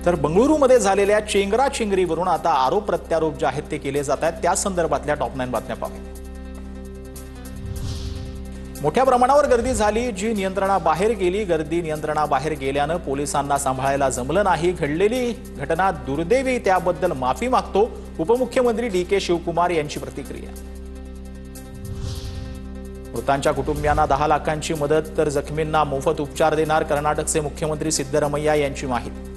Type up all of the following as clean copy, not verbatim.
तर बंगळुरूमध्ये झालेल्या चेंगराचेंगरीवरून आता आरोप प्रत्यारोप जे आहेत ते केले जात आहेत, त्या संदर्भातल्या टॉप 9 बातम्या पाहूया। मोठ्या प्रमाणावर गर्दी झाली, जी नियंत्रणाबाहेर गेली। गर्दी नियंत्रणाबाहेर गेल्यानं पोलिसांना सांभाळायला जमलं नाही। घडलेली घटना दुर्दैवी, त्याबद्दल माफी मागतो उपमुख्यमंत्री डी.के. शिवकुमार यांची प्रतिक्रिया। मृतांच्या कुटुंबियांना 10 लाखांची मदत, तर जखमींना मोफत उपचार देणार कर्नाटकचे मुख्यमंत्री सिद्धरामय्या यांची माहिती।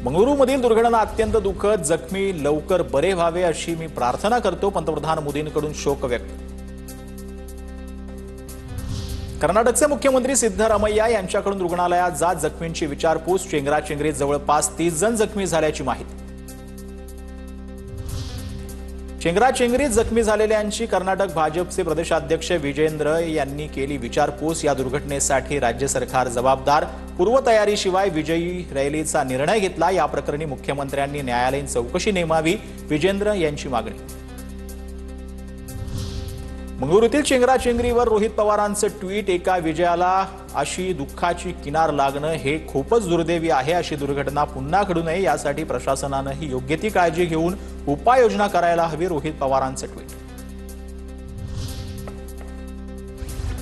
बंगळुरूमधील दुर्घटना अत्यंत दुःखद, जखमी लवकर बरे व्हावे अशी मी प्रार्थना करतो, पंतप्रधान मोदींकडून शोक व्यक्त। कर्नाटकचे मुख्यमंत्री सिद्धरामय्या यांच्याकडून रुग्णालयात जात जखमींची विचारपूस। चेंगराचेंगरीत जवळपास 30 जण जखमी झाल्याची माहिती। चेंगराचेंगरीत जखमी झालेल्यांची कर्नाटक भाजपचे प्रदेशाध्यक्ष विजेंद्र यांनी केली विचारपूस। या दुर्घटनेसाठी राज्य सरकार जबाबदार, पूर्वतयारीशिवाय विजयी रॅलीचा निर्णय घेतला। या प्रकरणी मुख्यमंत्र्यांनी न्यायालयीन चौकशी नेमावी, विजेंद्र यांची मागणी। मंगळुरूतील चेंगराचेंगरीवर रोहित पवारांचं ट्विट, एका विजयाला अशी दुःखाची किनार लागणं हे खूपच दुर्दैवी आहे। अशी दुर्घटना पुन्हा घडू नये यासाठी प्रशासनानंही योग्य ती काळजी घेऊन उपाययोजना करायला हवी, रोहित पवारांचं ट्विट।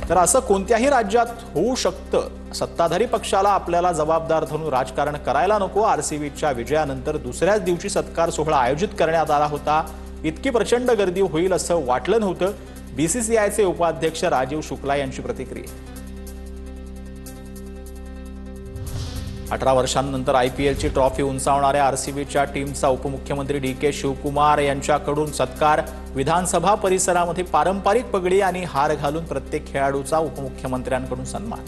तर असं कोणत्याही राज्यात होऊ शकतं। सत्ताधारी पक्षाला आपल्याला जबाबदार धरून राजकारण करायला नको। आरसीबीच्या विजयानंतर दुसऱ्याच दिवशी सत्कार सोहळा आयोजित करण्यात आला होता। इतकी प्रचंड गर्दी होईल असं वाटलं नव्हतं, बीसीसीआयचे उपाध्यक्ष राजीव शुक्ला यांची प्रतिक्रिया। 18 वर्षांनंतर आयपीएलची ट्रॉफी उंचावणाऱ्या आरसीबीच्या टीमचा उपमुख्यमंत्री डी.के. शिवकुमार यांच्याकडून सत्कार। विधानसभा परिसरामध्ये पारंपरिक पगडी आणि हार घालून प्रत्येक खेळाडूचा उपमुख्यमंत्र्यांकडून सन्मान।